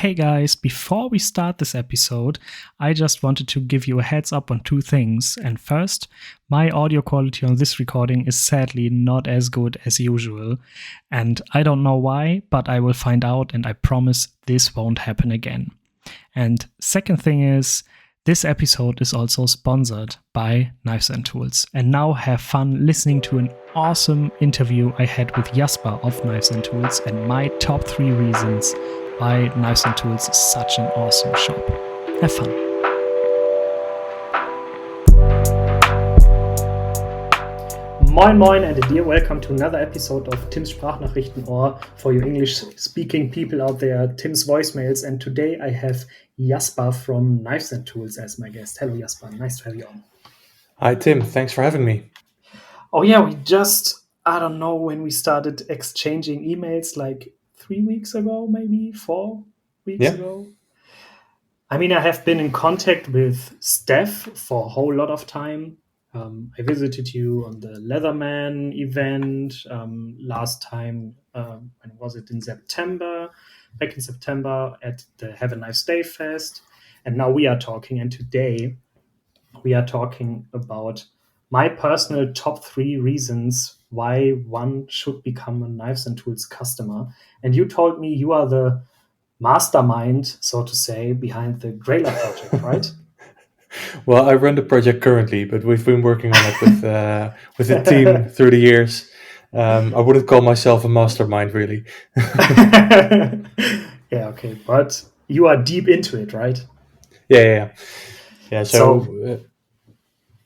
Hey guys, before we start this episode, I just wanted to give you a heads up on two things. And first, my audio quality on this recording is sadly not as good as usual. And I don't know why, but I will find out, and I promise this won't happen again. And second thing is, this episode is also sponsored by Knives Tools. And now have fun listening to an awesome interview I had with Jasper of Knives Tools and my top 3 reasons why Knives Tools is such an awesome shop. Have fun. Moin Moin and a dear welcome to another episode of Tim's Sprachnachrichten, or for you English-speaking people out there, Tim's voicemails. And today I have Jasper from Knives Tools as my guest. Hello Jasper, nice to have you on. Hi Tim, thanks for having me. Oh yeah, we just, I don't know when we started exchanging emails, like 3 weeks ago, maybe 4 weeks ago. I mean, I have been in contact with Steph for a whole lot of time. I visited you on the Leatherman event last time. When was it? In September, back in September at the Have a Nice Day Fest. And now we are talking. And today we are talking about my personal top 3 reasons why one should become a Knives and Tools customer. And you told me you are the mastermind, so to say, behind the Grailer project, right? Well, I run the project currently, but we've been working on it with a team through the years. I wouldn't call myself a mastermind, really. Yeah, okay, but you are deep into it, right? Yeah.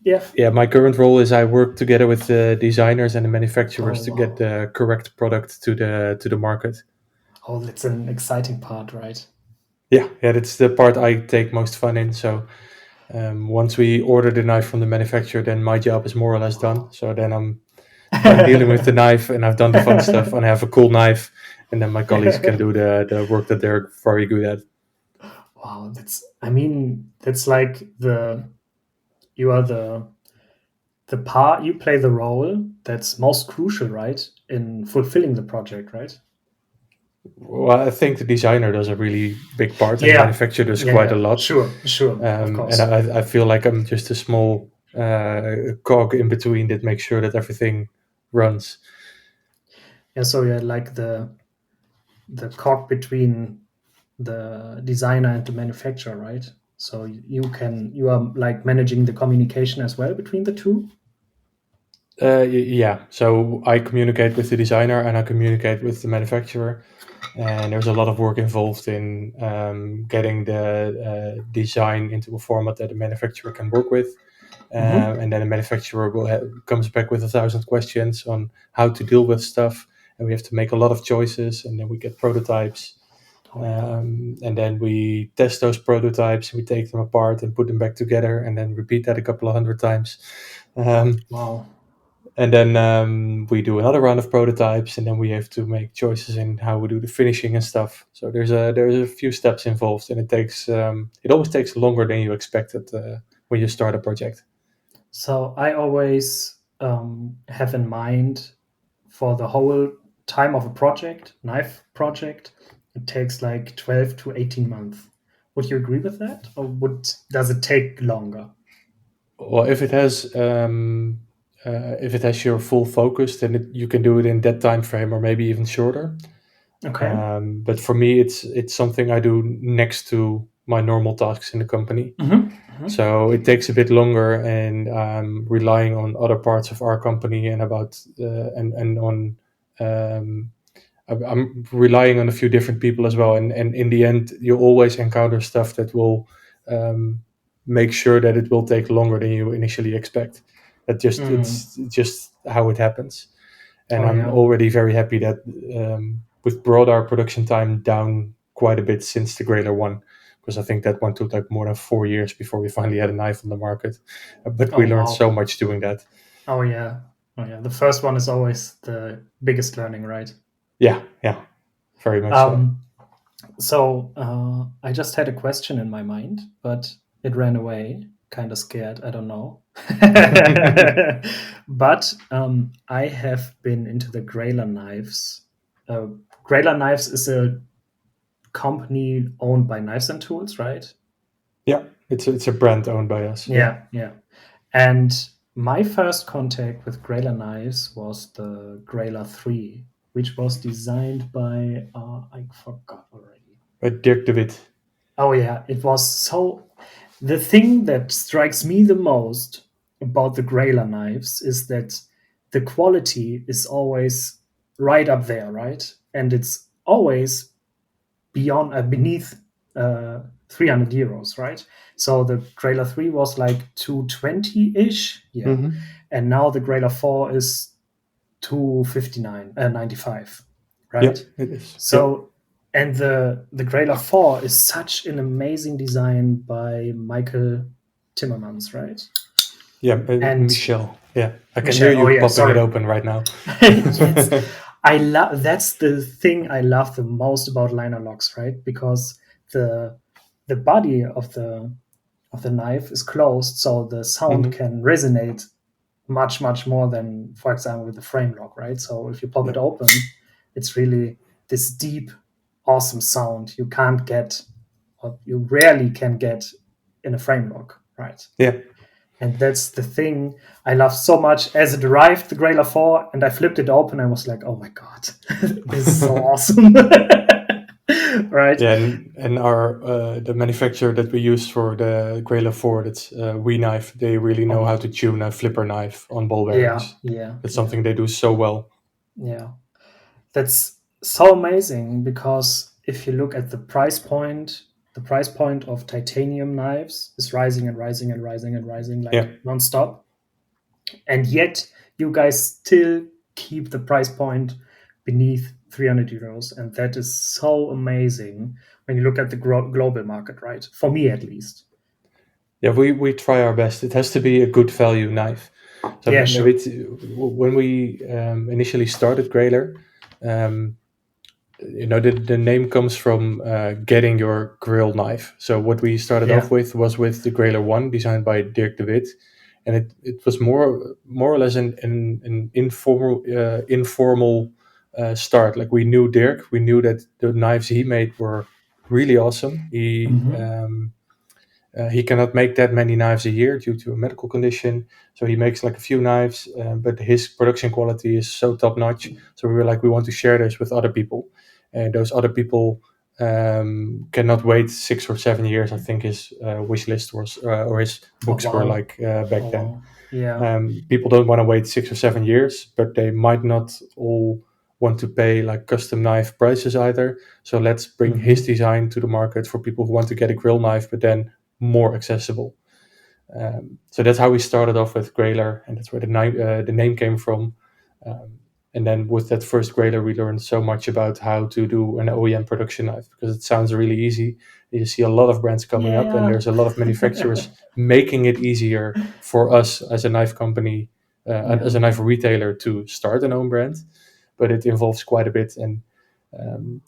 Yeah. My current role is I work together with the designers and the manufacturers to get the correct product to the market. Oh, that's an exciting part, right? Yeah, that's the part I take most fun in. So once we order the knife from the manufacturer, then my job is more or less done. So then I'm dealing with the knife and I've done the fun stuff and I have a cool knife, and then my colleagues can do the work that they're very good at. Wow, that's like you are the part, you play the role that's most crucial, right, in fulfilling the project, right? Well, I think the designer does a really big part, and the manufacturer does quite a lot. Sure, of course. And I feel like I'm just a small cog in between that makes sure that everything runs. Yeah, so you're like the cog between the designer and the manufacturer, right? So you are like managing the communication as well between the two? Yeah, so I communicate with the designer and I communicate with the manufacturer, and there's a lot of work involved in getting the design into a format that the manufacturer can work with. And then the manufacturer comes back with 1,000 questions on how to deal with stuff, and we have to make a lot of choices, and then we get prototypes. And then we test those prototypes, we take them apart and put them back together, and then repeat that a couple of 100 times. Wow. And then we do another round of prototypes, and then we have to make choices in how we do the finishing and stuff. So there's a few steps involved, and it always takes longer than you expected when you start a project. So I always have in mind, for the whole time of a knife project, it takes like 12 to 18 months. Would you agree with that, or does it take longer? Well, if it has your full focus, then you can do it in that time frame, or maybe even shorter. Okay. But for me, it's something I do next to my normal tasks in the company. So it takes a bit longer, and I'm relying on other parts of our company and I'm relying on a few different people as well. And in the end, you always encounter stuff that will make sure that it will take longer than you initially expect. It's just how it happens. And I'm already very happy that we've brought our production time down quite a bit since the Grailer one, because I think that one took like more than 4 years before we finally had a knife on the market. But we learned so much doing that. Oh yeah. The first one is always the biggest learning, right? Yeah, very much so. So I just had a question in my mind, but it ran away. Kind of scared. I don't know. But I have been into the Grailer Knives. Grailer Knives is a company owned by Knives and Tools, right? Yeah, it's a brand owned by us. Yeah, yeah. And my first contact with Grailer Knives was the Grailer 3, which was designed by, I forgot already. Dirk de Wit. Oh, yeah. It was so. The thing that strikes me the most about the Grailer knives is that the quality is always right up there, right? And it's always beneath 300 euros, right? So the Grailer 3 was like 220 ish, yeah, Mm-hmm. and now the Grailer 4 is 259 95, Yeah, right? it is. Yeah, So and the Grailer 4 is such an amazing design by Michael Timmermans, right? yeah. And Michel. Yeah, I can hear Michelle, oh you yeah, popping it sorry. open right now. Yes, I love that's the thing I love the most about liner locks, right? Because the the body of the knife is closed, so the sound Mm-hmm. can resonate much more than, for example, with the frame lock, right? So if you pop Yeah, it open, it's really this deep, awesome sound you can't get, or you rarely can get in a frame lock, right? yeah. And that's the thing I love so much. As it arrived, the Grailer 4, and I flipped it open, I was like, oh my God, this is so awesome. Right? Yeah, and our the manufacturer that we use for the Grailer 4, that's We Knife. They really know how Oh, to tune a flipper knife on ball yeah, bearings. yeah, That's yeah, something they do so well. yeah. That's so amazing because if you look at the price point of titanium knives is rising and rising and rising and rising Yeah, like nonstop. And yet you guys still keep the price point beneath 300 euros. And that is so amazing when you look at the global market, right? For me, at least. yeah. We try our best. It has to be a good value knife. So Yeah, maybe sure. when we initially started Grailer, um, the name comes from getting your grill knife. So what we started Yeah. off with was with the Grailer 1, designed by Dirk de Wit, and it was more or less an informal start. Like, we knew Dirk, we knew that the knives he made were really awesome. Hmm. He cannot make that many knives a year due to a medical condition, so he makes like a few knives, but his production quality is so top notch. So we were like, we want to share this with other people, and those other people cannot wait 6 or 7 years. I think his wish list was, or his Oh, books were wow. like Oh, back then. wow. Yeah. People don't want to wait 6 or 7 years, but they might not all want to pay like custom knife prices either. So let's bring his Hmm. design to the market for people who want to get a grill knife, but then more accessible. So that's how we started off with Grailer, and that's where the name came from. Um, and then with that first Grailer, we learned so much about how to do an OEM production knife, because it sounds really easy. You see a lot of brands coming up, and Yeah. there's a lot of manufacturers making it easier for us as a knife company, Yeah. as a knife retailer, to start an own brand. But it involves quite a bit, and um,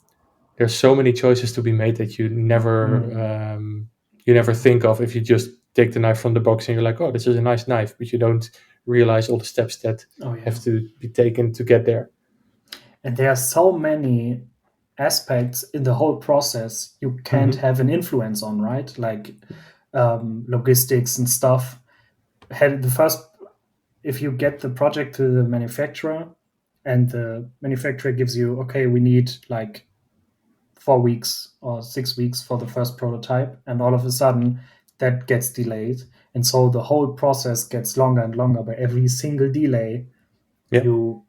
there's so many choices to be made that Mm. you never think of if you just take the knife from the box and you're like, oh, this is a nice knife, but you don't realize all the steps that Oh, yeah. have to be taken to get there. And there are so many aspects in the whole process you can't Hmm. have an influence on, right? Like logistics and stuff. Had the first, if you get the project to the manufacturer and the manufacturer gives you, okay, we need like 4 weeks or 6 weeks for the first prototype, and all of a sudden that gets delayed. And so the whole process gets longer and longer by every single delay Yeah. you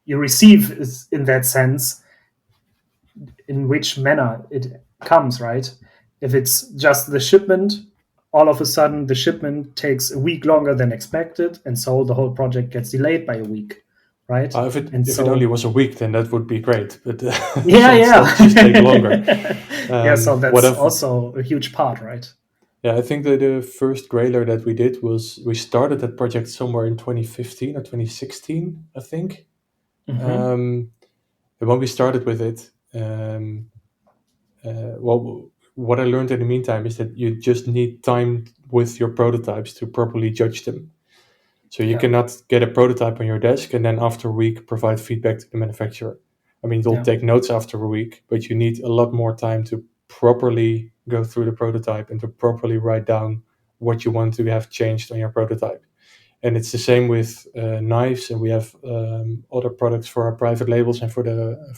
you receive is in that sense in which manner it comes, right? If it's just the shipment, all of a sudden the shipment takes a week longer than expected, and so the whole project gets delayed by a week, right? And If it only so, was a week, then that would be great. But yeah, some stuff just take longer. yeah. Yeah, so What that's I've also a huge part, right? Yeah, I think that the first Grailer that we did was, we started that project somewhere in 2015 or 2016, I think. Mm-hmm. Um, and when we started with it, well, what I learned in the meantime is that you just need time with your prototypes to properly judge them. So you Yeah. cannot get a prototype on your desk and then after a week provide feedback to the manufacturer. I mean, you'll Yeah. take notes after a week, but you need a lot more time to properly go through the prototype and to properly write down what you want to have changed on your prototype. And it's the same with knives, and we have other products for our private labels and for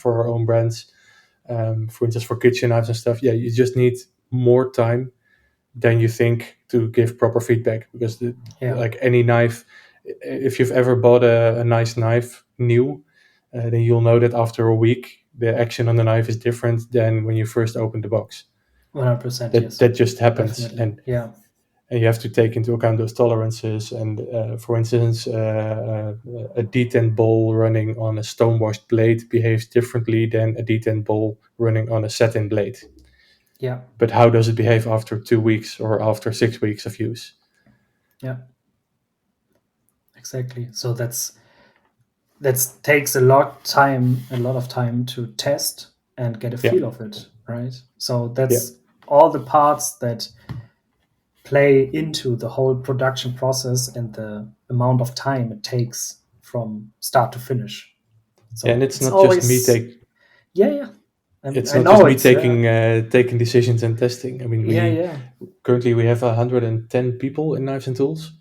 our own brands. For instance, for kitchen knives and stuff. Yeah, you just need more time than you think to give proper feedback, because Yeah. like any knife, if you've ever bought a nice knife new, then you'll know that after a week the action on the knife is different than when you first opened the box. 100%. That Yes. just happens, Definitely. Yeah. and you have to take into account those tolerances. And for instance, a D10 bowl running on a stone washed blade behaves differently than a D10 bowl running on a satin blade. Yeah. But how does it behave after 2 weeks or after 6 weeks of use? Yeah. Exactly. So that takes a lot of time to test and get a Yeah, feel of it, right? So yeah, that's all the parts that play into the whole production process and the amount of time it takes from start to finish. yeah. And So it's it's not just me always, take. yeah, yeah. It's I not just know me it's taking decisions and testing. I mean, yeah, we yeah. currently we have 110 people in Knives and Tools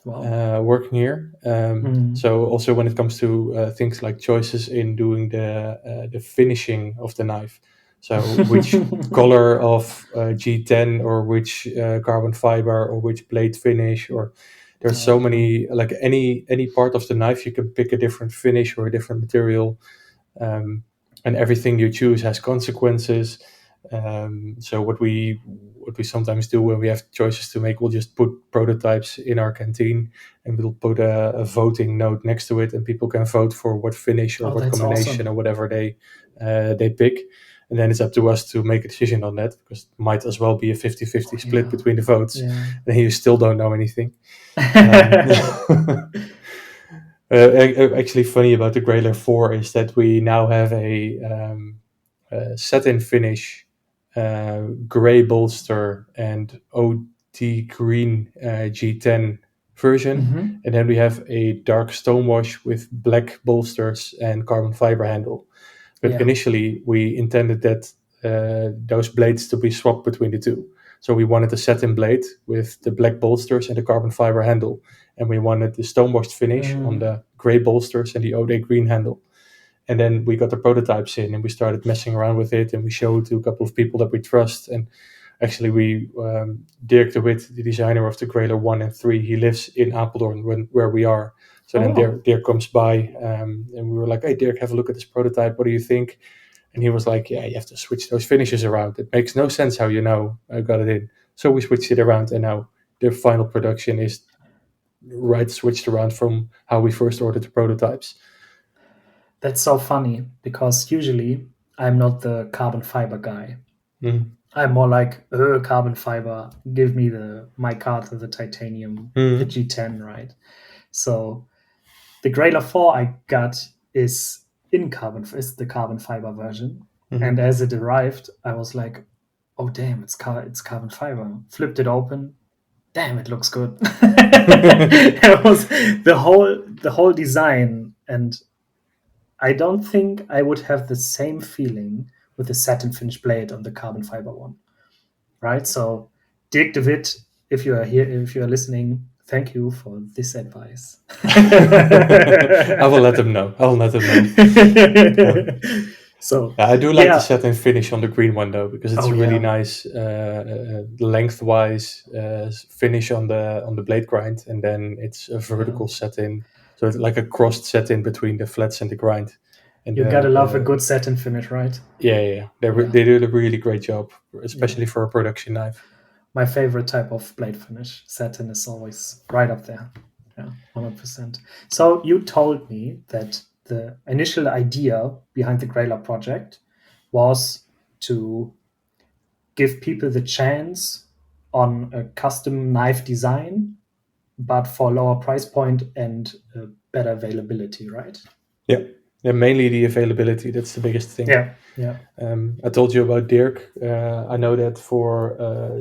Wow. working here. Mm. So also when it comes to things like choices in doing the finishing of the knife, so which color of G10 or which carbon fiber or which blade finish, or there's so Oh, many, like any part of the knife you can pick a different finish or a different material, um, and everything you choose has consequences. So what we sometimes do when we have choices to make, we'll just put prototypes in our canteen, and we'll put a voting note next to it, and people can vote for what finish or oh, what that's combination or awesome. whatever they pick. And then it's up to us to make a decision on that, because it might as well be a 50-50 Oh, split yeah, between the votes, yeah. and you still don't know anything. Um, Actually, funny about the Grailer 4 is that we now have satin finish, gray bolster, and OT green G10 version. Hmm. And then we have a dark stonewash with black bolsters and carbon fiber handle. But Yeah. initially, we intended that those blades to be swapped between the two. So we wanted a satin blade with the black bolsters and the carbon fiber handle, and we wanted the stonewashed finish on Mm. the gray bolsters and the OD green handle. And then we got the prototypes in, and we started messing around with it, and we showed to a couple of people that we trust. And actually, we Dirk de Wit, the designer of the Grailer 1 and 3, he lives in Apeldoorn where we are. So Oh, then wow. Dirk comes by, and we were like, "Hey, Dirk, have a look at this prototype. What do you think?" And he was like, "Yeah, you have to switch those finishes around. It makes no sense how I got it in." So we switched it around, and now the final production is right switched around from how we first ordered the prototypes. That's so funny because usually I'm not the carbon fiber guy. Mm. I'm more like, carbon fiber, give me the my card the titanium, the Mm. G10, right? So the Grailer 4 I got is the carbon fiber version. And Mm. as it arrived, I was like, oh damn, it's carbon fiber. Flipped it open. Damn, it looks good. It was the whole design, and I don't think I would have the same feeling with the satin finish blade on the carbon fiber one, right? So, Dirk de Wit, if you are here, if you are listening, thank you for this advice. I will let them know. I will let them know. Um, So, yeah, I do like the yeah, satin finish on the green one though, because it's oh a really yeah, nice lengthwise finish on the blade grind, and then it's a yeah. vertical satin, so it's like a crossed satin between the flats and the grind. And You gotta love a good satin finish, right? yeah, yeah, yeah. Yeah, They did a really great job, yeah. especially for a production knife. My favorite type of blade finish. Satin is always right up there. Yeah, 100%. So you told me that the initial idea behind the Grailer project was to give people the chance on a custom knife design, but for lower price point and better availability, right? Yeah, yeah, mainly the availability. That's the biggest thing. Yeah, yeah. I told you about Dirk. I know that for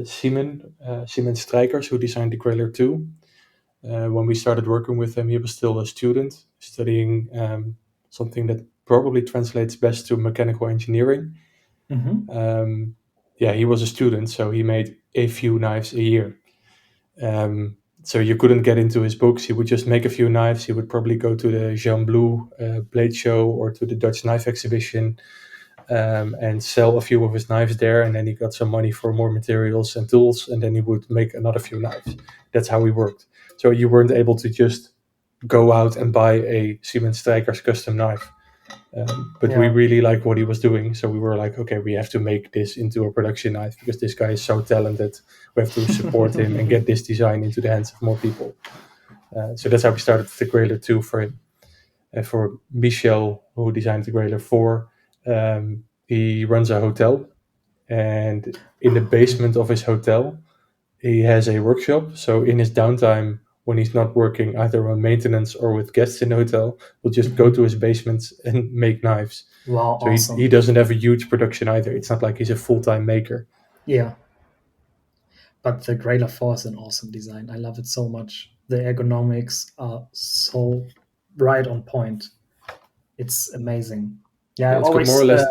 Simon Strijkers, who designed the Grailer 2, when we started working with him, he was still a student studying something that probably translates best to mechanical engineering. Yeah, he was a student, so he made a few knives a year. So you couldn't get into his books. He would just make a few knives. He would probably go to the Jean Blou blade show or to the Dutch knife exhibition, and sell a few of his knives there. And then he got some money for more materials and tools, and then he would make another few knives. That's how he worked. So you weren't able to just go out and buy a Siemens Stryker's custom knife. But we Yeah. really liked what he was doing, so we were like, okay, we have to make this into a production knife because this guy is so talented. We have to support him and get this design into the hands of more people. So that's how we started the Grailer 2 for him. For Michel, who designed the Grailer 4, he runs a hotel, and in the basement of his hotel, he has a workshop. So in his downtime, when he's not working either on maintenance or with guests in the hotel, he'll just go to his basement and make knives. Wow, So he awesome. doesn't have a huge production either. It's not like he's a full-time maker. Yeah. But the Grailer 4 is an awesome design. I love it so much. The ergonomics are so right on point. It's amazing. Yeah, Yeah, it's got more or less.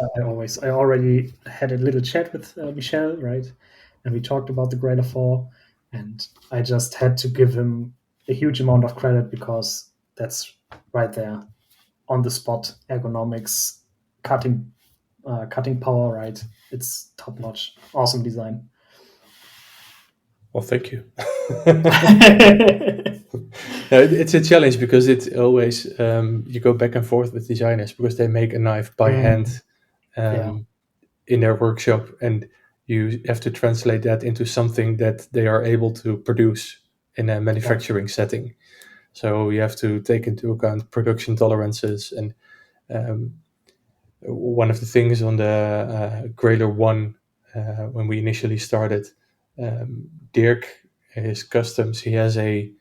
I already had a little chat with Michel, right? And we talked about the Grailer 4, and I just had to give him a huge amount of credit because that's right there on the spot. Ergonomics, cutting power, right? It's top notch. Awesome design. Well, thank you. It's a challenge because it's always you go back and forth with designers because they make a knife by hand Yeah, in their workshop, and you have to translate that into something that they are able to produce in a yeah. manufacturing setting. So you have to take into account production tolerances. And um, one of the things on the Grailer 1, when we initially started, Dirk, his customs, he has a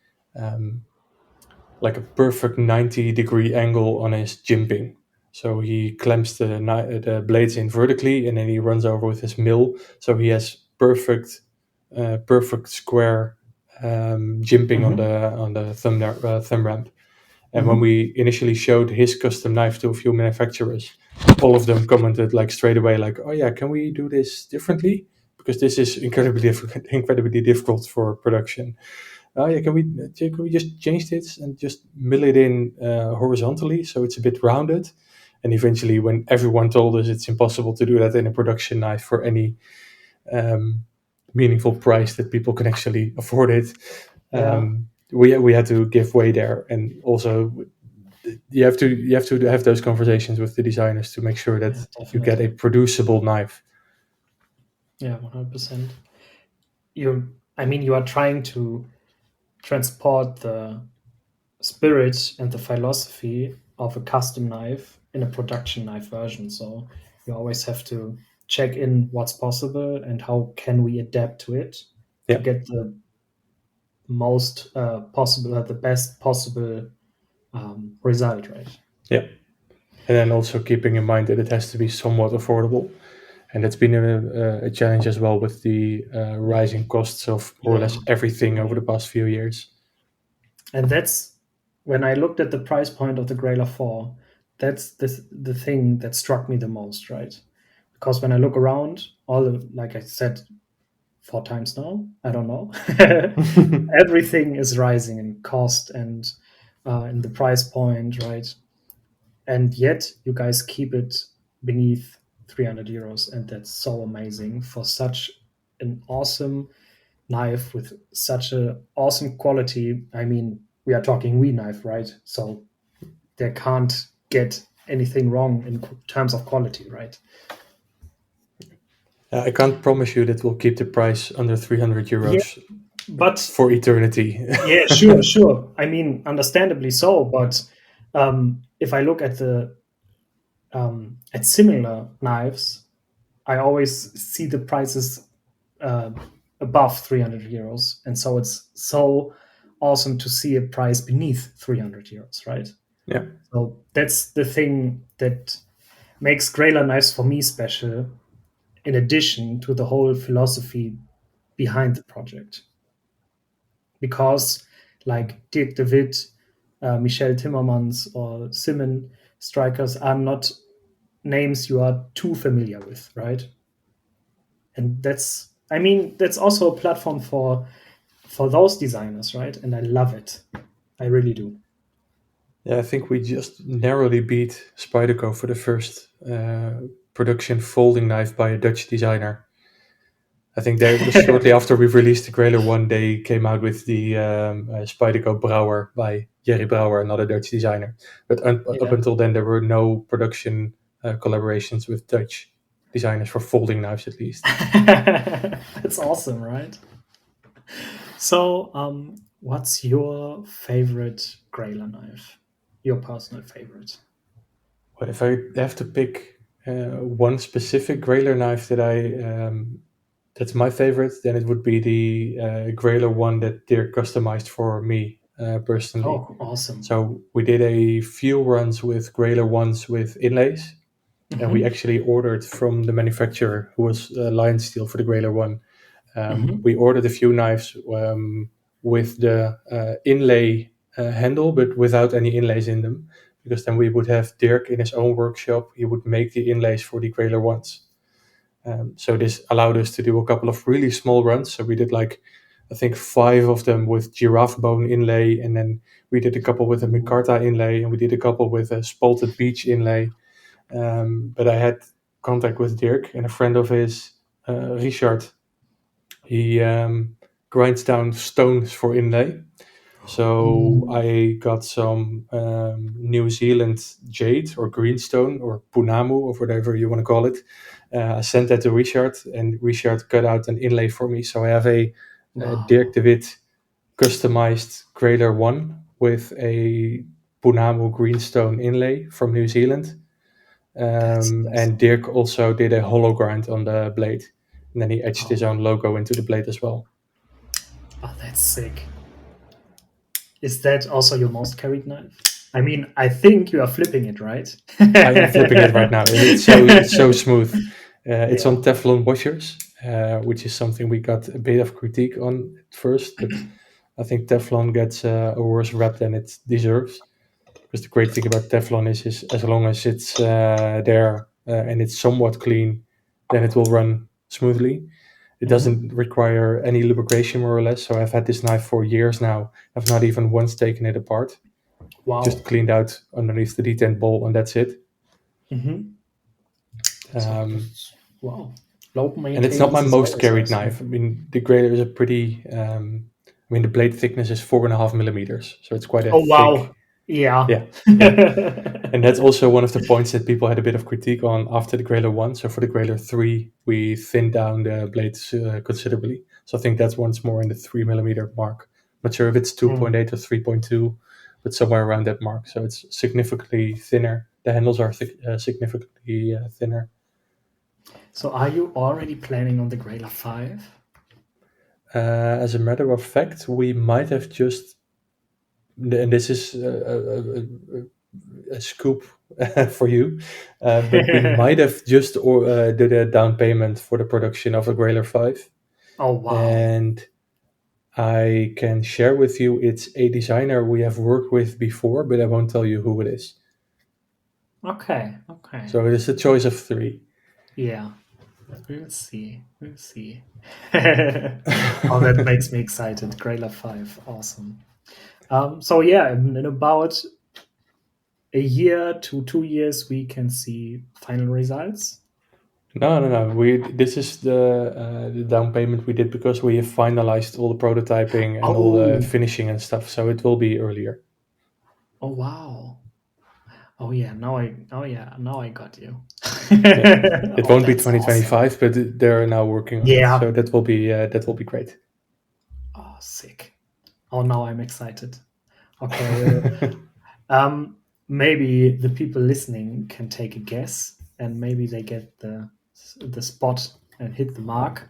like a perfect 90-degree angle on his jimping. So he clamps the blades in vertically, and then he runs over with his mill. So he has perfect square jimping on Hmm. the thumb ramp. And when Hmm. we initially showed his custom knife to a few manufacturers, all of them commented like straight away, like, "Oh yeah, can we do this differently? Because this is incredibly difficult for production. Oh yeah, can we just change this and just mill it in horizontally so it's a bit rounded?" And eventually, when everyone told us it's impossible to do that in a production knife for any um, meaningful price that people can actually afford it, Yeah, we had to give way there. And also, you have to have those conversations with the designers to make sure yeah, that you get a definitely. producible knife. Yeah, 100%. You are trying to transport the spirit and the philosophy of a custom knife in a production knife version. So you always have to check in what's possible and how can we adapt to it to Yeah, get the most possible, the best possible result, right? yeah. And then also keeping in mind that it has to be somewhat affordable. And that's been a challenge as well with the rising costs of more or Yeah, less everything over right. the past few years. And that's when I looked at the price point of the Grailer 4, that's the thing that struck me the most, right? Because when I look around, like I said 4 times now, I don't know, everything is rising in cost and in the price point, right? And yet you guys keep it beneath 300 euros, and that's so amazing for such an awesome knife with such a awesome quality. I mean, we are talking we knife, right? So they can't get anything wrong in terms of quality, right? I can't promise you that we'll keep the price under 300 Yeah, euros but for eternity. yeah, sure, sure. I mean, understandably so. But if I look at similar knives, I always see the prices uh, above 300 euros, and so it's so awesome to see a price beneath 300 euros, right? Yeah. So that's the thing that makes Grailer knives for me special, in addition to the whole philosophy behind the project. Because, like Dirk de Witt, Michel Timmermans, or strikers are not names you are too familiar with, right? And that's also a platform for those designers, right? And I love it. I really do. Yeah, I think we just narrowly beat Spyderco for the first production folding knife by a Dutch designer. I think they was shortly after we released the Grailer 1, they came out with the Spyderco Brouwer by Jerry Brouwer, another Dutch designer. But up Yeah. until then, there were no production collaborations with Dutch designers for folding knives, at least. That's awesome, right? So, what's your favorite Grailer knife? Your personal favorite? But if I have to pick one specific Grailer knife that's my favorite, then it would be the Grailer one that they're customized for me personally. Oh, awesome. So we did a few runs with Grailer ones with inlays, and we Mm-hmm. actually ordered from the manufacturer who was Lion Steel for the Grailer one. Mm-hmm. We ordered a few knives with the inlay handle, but without any inlays in them, because then we would have Dirk in his own workshop. He would make the inlays for the Grailer ones. So this allowed us to do a couple of really small runs. So we did like, I think 5 of them with giraffe bone inlay, and then we did a couple with a micarta inlay, and we did a couple with a spalted beech inlay. But I had contact with Dirk and a friend of his, Richard. He grinds down stones for inlay. So Mm. I got some New Zealand jade or greenstone or punamu or whatever you want to call it. I sent that to Richard, and Richard cut out an inlay for me. So I have a Wow, Dirk de Wit customized Grailer 1 with a punamu greenstone inlay from New Zealand. that's And awesome. Dirk also did a hollow grind on the blade. And then he etched Oh, his own logo into the blade as well. oh, that's sick. Is that also your most carried knife? I mean, I think you are flipping it, right? I am flipping it right now, and it's so smooth. It's Yeah. on Teflon washers, which is something we got a bit of critique on at first, but I think Teflon gets a worse rep than it deserves. Because the great thing about Teflon is as long as it's there and it's somewhat clean, then it will run smoothly. It Mm-hmm. doesn't require any lubrication, more or less. So I've had this knife for years now. I've not even once taken it apart. Just Wow. cleaned out underneath the detent bowl, and that's it. Mm-hmm. Um, That's wow. Low and it's not my maintenance is most always carried awesome. knife. I mean, the Grailer is a pretty. I mean, the blade thickness is 4.5 millimeters, so it's quite a Oh thick. wow. Yeah. Yeah, yeah. And that's also one of the points that people had a bit of critique on after the Grailer 1. So for the Grailer 3, we thinned down the blades considerably. So I think that's once more in the 3 millimeter mark. Not sure if it's Mm. 2.8 or 3.2, but somewhere around that mark. So it's significantly thinner. The handles are significantly thinner. So are you already planning on the Grailer 5? As a matter of fact, we might have just, and this is a scoop for you, but we might have just did a down payment for the production of a Grailer 5. Oh wow. And I can share with you it's a designer we have worked with before, but I won't tell you who it is. Okay. Okay. So it is a choice of 3. Yeah. We'll see. We'll see. Oh, that makes me excited. Grailer 5. Awesome. So yeah, in about a year to 2 years, we can see final results. No, no, no. This is the down payment we did because we have finalized all the prototyping and all the Oh, finishing and stuff. So it will be earlier. oh wow. Oh yeah, now I got you. Yeah, it Oh, won't be that's awesome. 2025, but they're now working on it. Yeah. So that will be great. Oh, sick. Oh, now I'm excited. Okay, well, um, maybe the people listening can take a guess, and maybe they get the spot and hit the mark.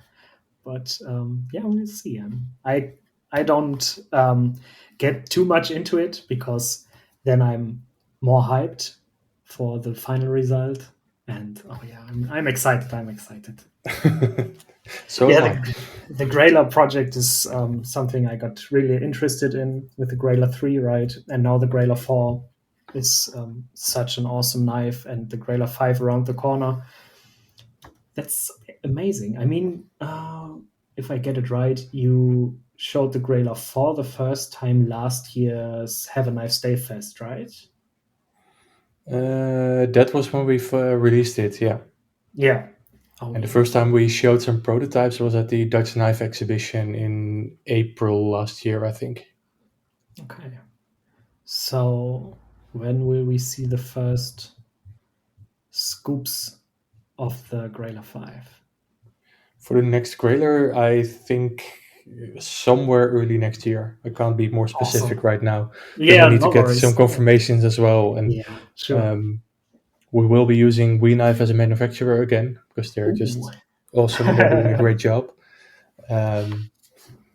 But yeah, we'll see. I don't get too much into it because then I'm more hyped for the final result. And oh yeah, I'm excited. I'm excited. So Yeah, am I. the Grailer project is something I got really interested in with the Grailer 3, right? And now the Grailer 4. is such an awesome knife, and the Grailer 5 around the corner. That's amazing. I mean, if I get it right, you showed the Grailer for the first time last year's Have a Knife Stay Fest, right? That was when we released it, yeah. Yeah. Oh, And the yeah. first time we showed some prototypes was at the Dutch Knife Exhibition in April last year, I think. Okay. So, when will we see the first scoops of the Grailer 5? For the next Grailer, I think somewhere early next year. I can't be more specific Awesome. right now because we Yeah, need to no get some worries. confirmations as well. And Yeah, sure. um, we will be using WeKnife as a manufacturer again because they're Ooh. just awesome and they're doing a great job. Um,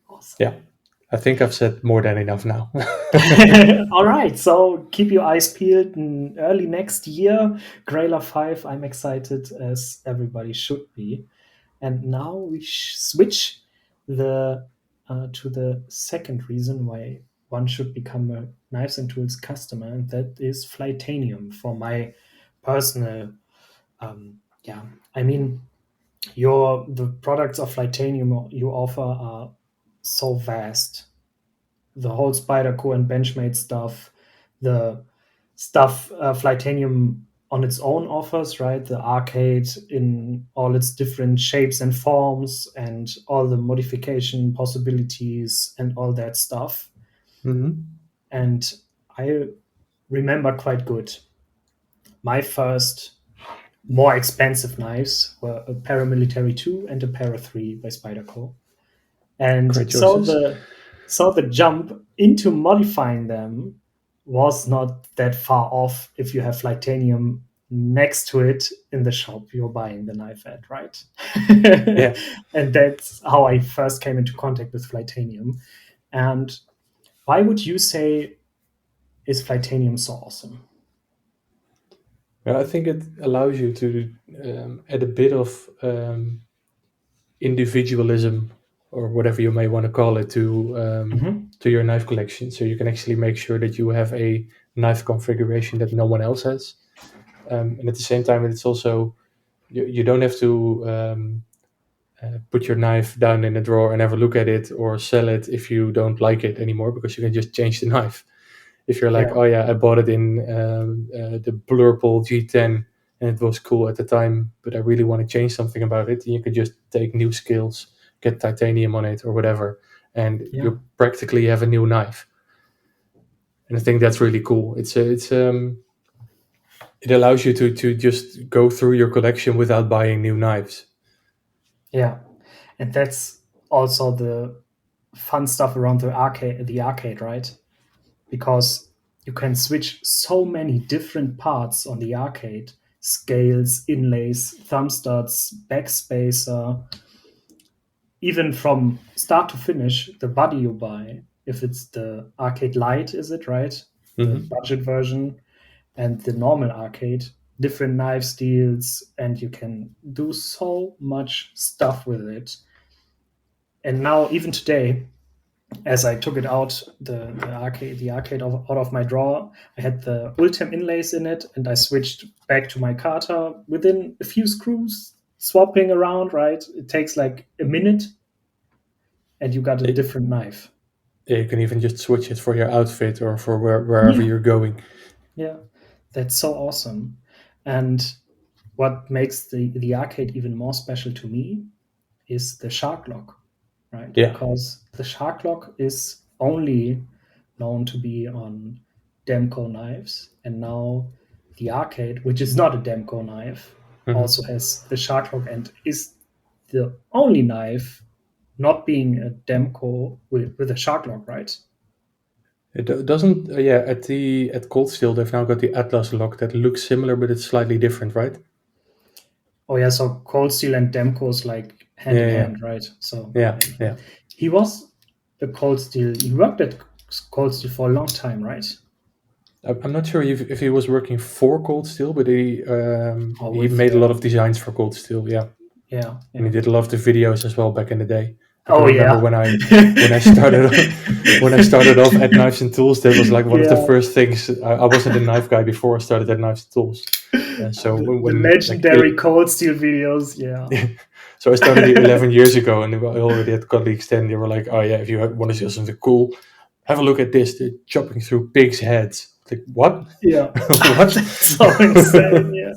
Awesome. yeah, I think I've said more than enough now. All right, so keep your eyes peeled in early next year. Grailer 5, I'm excited as everybody should be. And now we switch the to the second reason why one should become a Knives and Tools customer, and that is Flytanium for my personal. Yeah, I mean, the products of Flytanium you offer are so vast. The whole Spyderco and Benchmade stuff, the stuff Flytanium on its own offers, right? The arcade in all its different shapes and forms, and all the modification possibilities, and all that stuff. Mm-hmm. And I remember quite good. My first more expensive knives were a Paramilitary 2 and a Para 3 by Spyderco. And Great choices. so the jump into modifying them was not that far off if you have Flytanium next to it in the shop you're buying the knife at, right? Yeah. And that's how I first came into contact with Flytanium. And why would you say is Flytanium so awesome? Well, I think it allows you to add a bit of individualism or whatever you may want to call it Mm-hmm. to your knife collection. So you can actually make sure that you have a knife configuration that no one else has. And at the same time, it's also you don't have to put your knife down in a drawer and never look at it or sell it if you don't like it anymore because you can just change the knife. If you're like, Yeah, oh yeah, I bought it in the Blurple G10 and it was cool at the time, but I really want to change something about it, and you could just take new scales, get titanium on it or whatever, and yeah, you practically have a new knife. And I think that's really cool. It allows you to just go through your collection without buying new knives. yeah. And that's also the fun stuff around the arcade, right? Because you can switch so many different parts on the arcade: scales, inlays, thumb studs, backspacer, even from start to finish, the body you buy, if it's the arcade light, is it right? The Mm-hmm. budget version and the normal arcade, different knife steels, and you can do so much stuff with it. And now, even today, as I took it out, the arcade out of my drawer, I had the Ultim inlays in it, and I switched back to my Carter within a few screws, swapping around. Right, it takes like a minute, and you got a It, different knife. you can even just switch it for your outfit or for wherever Yeah, you're going. yeah, that's so awesome. And what makes the arcade even more special to me is the shark lock, right? Yeah. Because the shark lock is only known to be on Demco knives, and now the arcade, which is not a Demco knife, also Mm-hmm. has the shark lock and is the only knife not being a Demco with a shark lock, right? It doesn't. Yeah, at Cold Steel they've now got the Atlas lock that looks similar, but it's slightly different, right? Oh yeah, so Cold Steel and Demco is like hand in Yeah, yeah, hand, right? So yeah, yeah. he was a Cold Steel. He worked at Cold Steel for a long time, right? I'm not sure if he was working for Cold Steel, but Or he with made a lot of designs for Cold Steel. Yeah, yeah, and he yeah. did a lot of the videos as well back in the day. I can Oh remember yeah. when I started when I started off at Knives and Tools. That was like one of the Yeah. first things. I wasn't a knife guy before I started at Knives and Tools. So The when like legendary cold steel videos. Yeah. so I started here 11 years ago, and I already had colleagues then. They were like, "Oh yeah, if you want to see something cool, have a look at this. They're chopping through pigs' heads." Like what? Yeah. What? That's so insane. Yeah.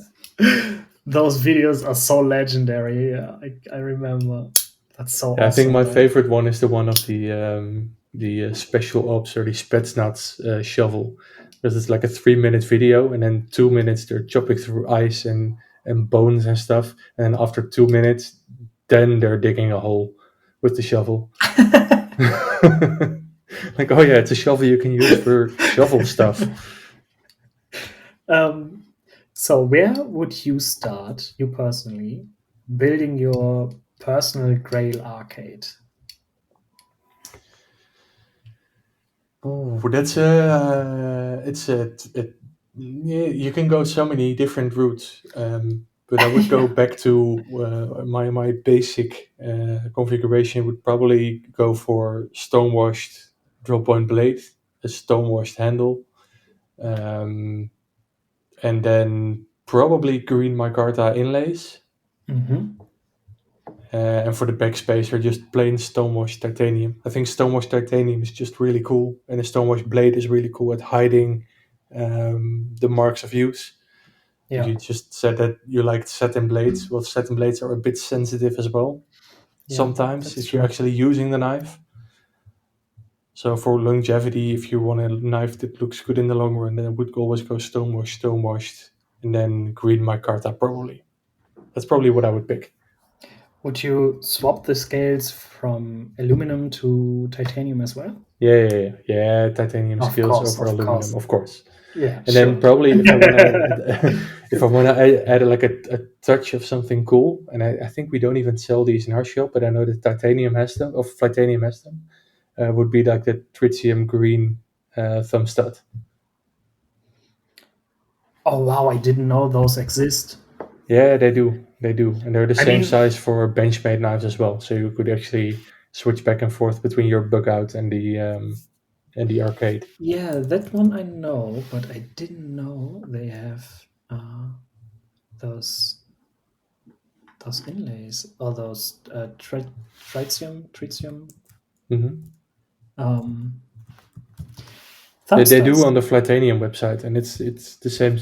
Those videos are so legendary. Yeah. I remember. That's so Yeah, I think awesome, my man. favorite one is the one of the special ops or the Spetsnaz shovel, because it's like a 3 minute video, and then 2 minutes they're chopping through ice and bones and stuff, and then after 2 minutes, then they're digging a hole with the shovel. Like, oh yeah, it's a shovel you can use for shovel stuff. um, so, where would you start, you personally, building your personal Grail arcade? Oh, that's a it's a it, yeah, you can go so many different routes. But I would go Yeah. back to my basic configuration. Would probably go for stonewashed drop point blade, a stonewashed handle, um, and then probably green micarta inlays. Hmm. And for the backspacer, just plain stonewashed titanium. I think stonewashed titanium is just really cool, and a stonewashed blade is really cool at hiding the marks of use. But Yeah. you just said that you liked satin blades. Well, satin blades are a bit sensitive as well Yeah. sometimes That's if you're true. actually using the knife. So for longevity, if you want a knife that looks good in the long run, then I would always go stonewashed, and then green micarta probably. That's probably what I would pick. Would you swap the scales from aluminum to titanium as well? Yeah. Titanium Of scales course, over of aluminum, course. of course. Yeah, And then sure. probably if I wanna if I wanna add like a touch of something cool, and I think we don't even sell these in our shop, but I know that Titanium has them, or Flytanium has them. Would be like the tritium green thumb stud. Oh wow, I didn't know those exist. Yeah, they do, and they're the I same mean, size for Benchmade knives as well. So you could actually switch back and forth between your bug out and the arcade. yeah, that one I know, but I didn't know they have those those inlays or those tritium Hmm. um, They do thumbsters. on the Flytanium website, and it's the same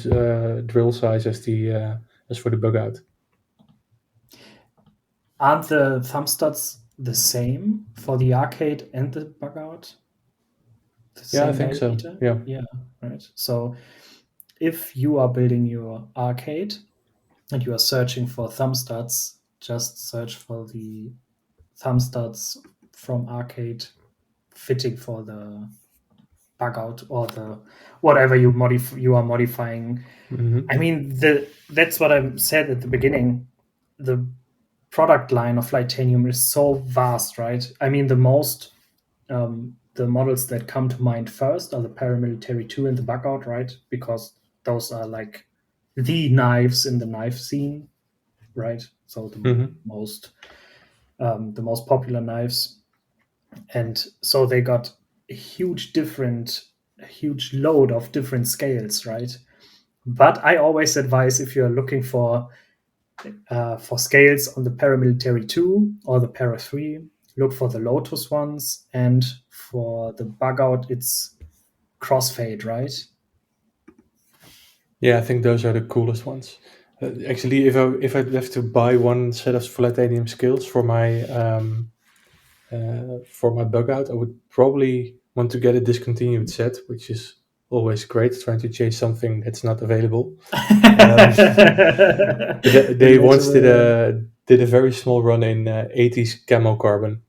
drill size as for the bug out. Aren't the thumb studs the same for the arcade and the bug out? The Yeah, I same think so. millimeter? Yeah. Yeah, right. So if you are building your arcade and you are searching for thumb studs, just search for the thumb studs from arcade fitting for the bug out or the whatever you are modifying. I Hmm. mean, that's what I said at the beginning. The product line of Flytanium is so vast, right? I mean, the models that come to mind first are the paramilitary 2 and the bug out, right? Because those are like the knives in the knife scene, right? So Hmm. the most popular knives, and so they got a huge load of different scales, right? But I always advise, if you're looking for scales on the paramilitary 2 or the para 3, look for the Lotus ones, and for the bug out, it's crossfade, right? Yeah, I think those are the coolest ones. Actually, if I'd have to buy one set of Flytanium scales for my bug out, I would probably want to get a discontinued set, which is always great. Trying to chase something that's not available. Um, but they once Relatable, yeah. did a very small run in 80s camo carbon,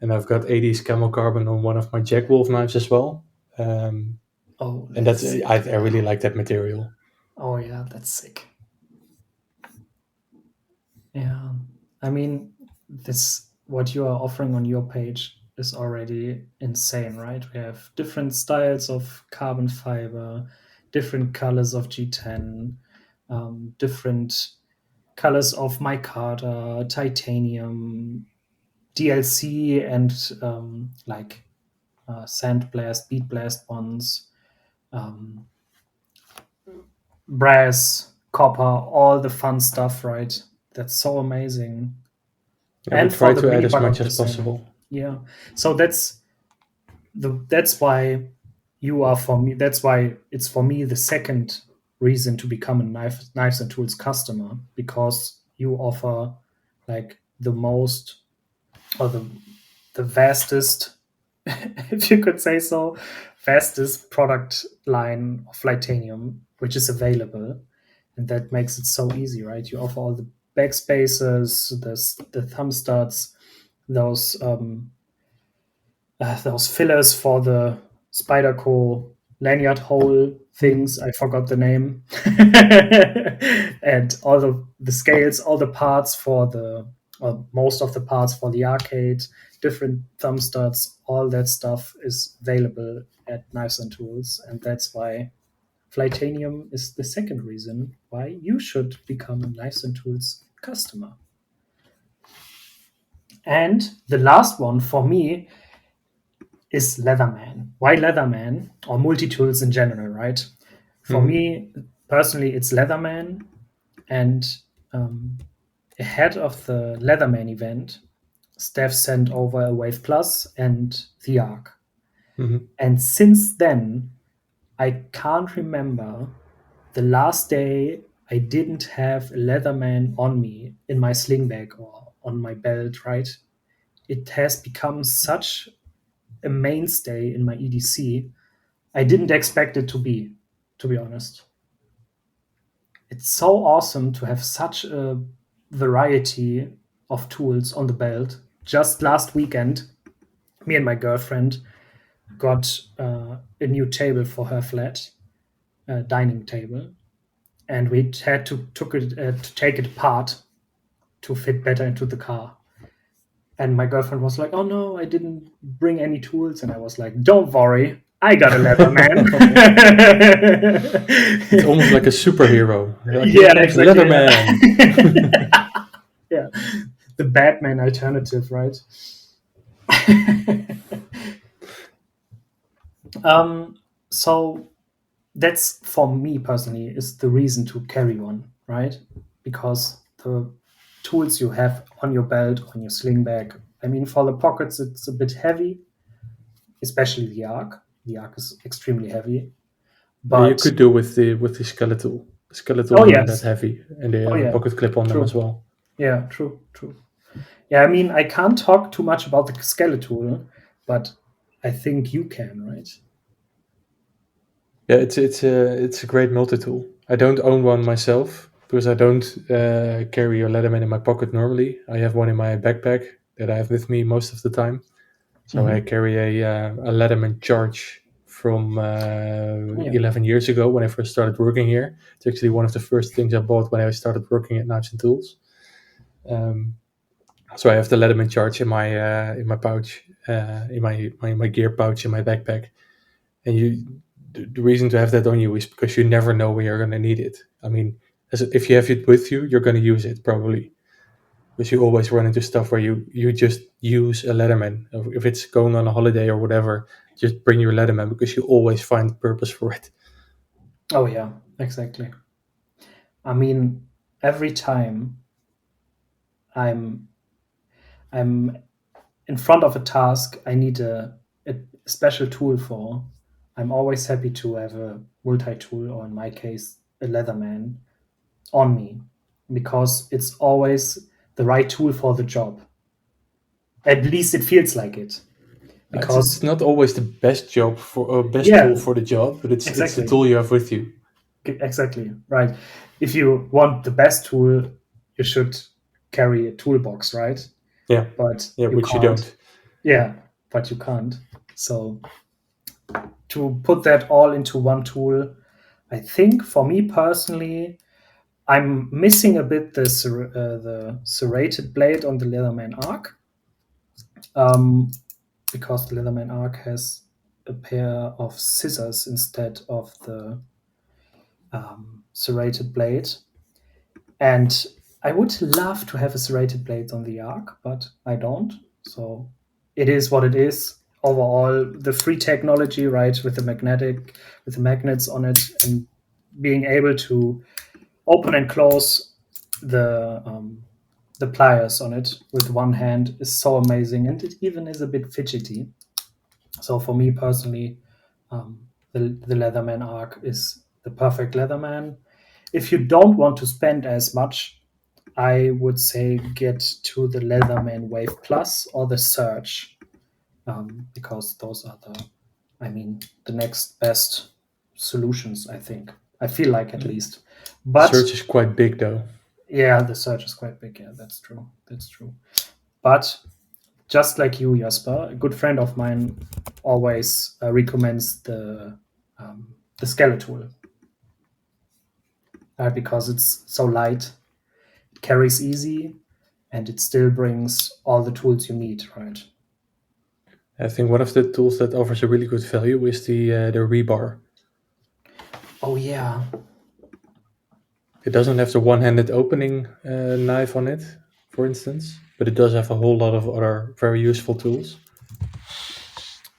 and I've got 80s camo carbon on one of my Jack Wolf knives as well. Um, Oh, and that's that's sick. I Yeah. really like that material. Oh, yeah, that's sick. Yeah. I mean, this what you are offering on your page is already insane, right? We have different styles of carbon fiber, different colors of G10, different colors of micarta, titanium. DLC and like sandblast, bead blast ones, um, brass, copper, all the fun stuff, right? That's so amazing. Yeah, we And for try the to add mini as button much the as same. possible. Yeah. So that's why you are for me. That's why it's for me the second reason to become a knives and tools customer, because you offer like the most, or the vastest, if you could say so, fastest product line of Flytanium, which is available. And that makes it so easy, right? You offer all the backspacers, the thumb studs, those those fillers for the Spyderco lanyard hole things. I forgot the name. And all the scales, all the parts for the, or most of the parts for the arcade, different thumb studs, all that stuff is available at Knives and Tools. And that's why Flytanium is the second reason why you should become a Knives and Tools customer. And the last one for me is Leatherman. Why Leatherman, or multi-tools in general, right? For Mm-hmm. me personally, it's Leatherman. And um, ahead of the Leatherman event, Steph sent over a Wave Plus and the Arc. Mm-hmm. And since then, I can't remember the last day I didn't have a Leatherman on me in my sling bag or on my belt, right? It has become such a mainstay in my EDC. I didn't expect it to be honest. It's so awesome to have such a variety of tools on the belt. Just last weekend, me and my girlfriend got a new table for her flat, a dining table, and we had to take it apart to fit better into the car. And my girlfriend was like, "Oh no, I didn't bring any tools," and I was like, "Don't worry, I got a Leatherman." It's almost like a superhero. Like, Yeah, here comes exactly. Leatherman. Yeah. Yeah, the Batman alternative, right? um, so that's for me personally is the reason to carry one, right? Because the tools you have on your belt, on your sling bag. I mean, for the pockets, it's a bit heavy, especially the arc. The arc is extremely heavy, Yeah, you but could do with the skeletal. The oh skeletals aren't that yes, heavy, and they oh have a yeah, pocket clip on them as true. well. Yeah, true, true. Yeah, I mean, I can't talk too much about the skeletal, but I think you can, right? Yeah, it's a great multi tool. I don't own one myself because I don't carry a Leatherman in my pocket normally. I have one in my backpack that I have with me most of the time. So I Mm-hmm. carry a Leatherman charge from Oh, yeah. 11 years ago when I first started working here. It's actually one of the first things I bought when I started working at Knives and Tools. Um, so I have the Leatherman charge in my pouch, my gear pouch in my backpack. And the reason to have that on you is because you never know when you're going to need it. I mean, if you have it with you, you're going to use it probably, because you always run into stuff where you just use a Leatherman. If it's going on a holiday or whatever, just bring your Leatherman because you always find purpose for it. Oh, yeah, exactly. I mean, every time I'm I'm in front of a task I need a special tool for, I'm always happy to have a multi-tool, or in my case, a Leatherman, on me, because it's always the right tool for the job. At least it feels like it. It's Because not always the best job for best tool yeah, for the job, but it's the exactly, tool you have with you. exactly right. If you want the best tool, you should carry a toolbox, right? Yeah, But yeah, you which you can't. don't. Yeah, but you can't. So to put that all into one tool, I think for me personally, I'm missing a bit the serrated blade on the Leatherman Arc, um, because the Leatherman Arc has a pair of scissors instead of the serrated blade. And I would love to have a serrated blade on the Arc, but I don't. So it is what it is. Overall, the free technology, right, with the magnets on it, and being able to open and close the pliers on it with one hand is so amazing, and it even is a bit fidgety. So for me personally, the Leatherman arc is the perfect Leatherman. If you don't want to spend as much, I would say get to the Leatherman Wave Plus or the Surge, because those are the next best solutions. I think, I feel like, at least. The But search is quite big though. yeah, the Surge is quite big. Yeah, that's true. That's true. But just like you, Jasper, a good friend of mine always recommends the Skeletal, because it's so light, it carries easy, and it still brings all the tools you need, right? I think one of the tools that offers a really good value is the rebar. Oh yeah. It doesn't have the one-handed opening knife on it, for instance, but it does have a whole lot of other very useful tools.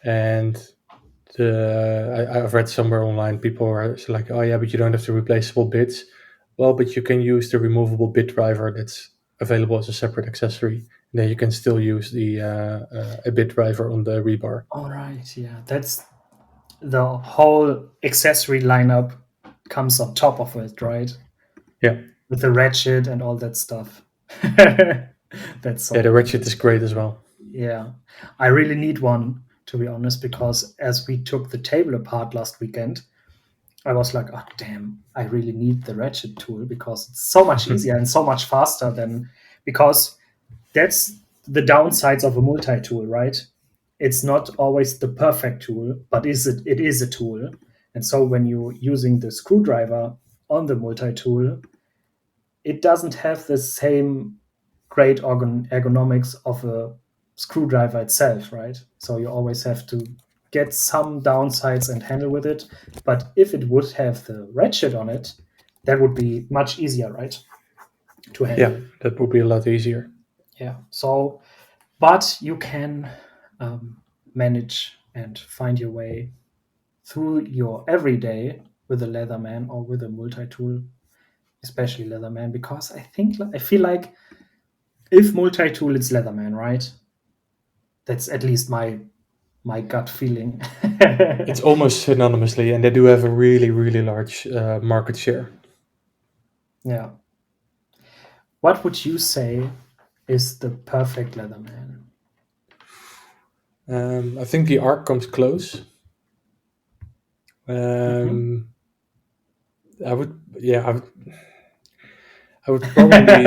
And I've read somewhere online, people are like, oh yeah, but you don't have the replaceable bits. Well, but you can use the removable bit driver that's available as a separate accessory. And then you can still use a bit driver on the rebar. All right. Yeah, that's the whole accessory lineup comes on top of it, right? Yeah. With the ratchet and all that stuff. That's so Yeah, the cool. ratchet is great as well. Yeah, I really need one, to be honest, because as we took the table apart last weekend, I was like, oh damn, I really need the ratchet tool because it's so much easier and so much faster than, because that's the downsides of a multi-tool, right? It's not always the perfect tool, but it is a tool. And so when you're using the screwdriver on the multi-tool, it doesn't have the same great ergonomics of a screwdriver itself, right? So you always have to get some downsides and handle with it. But if it would have the ratchet on it, that would be much easier, right? To Yeah, handle. that would be a lot easier. Yeah. So, but you can manage and find your way through your everyday with a Leatherman or with a multi-tool, especially Leatherman, because I feel like if multi-tool, it's Leatherman, right? That's at least my gut feeling. It's almost synonymously, and they do have a really, really large market share. Yeah. What would you say is the perfect Leatherman? I think the arc comes close. Mhm. I would, yeah, I would probably.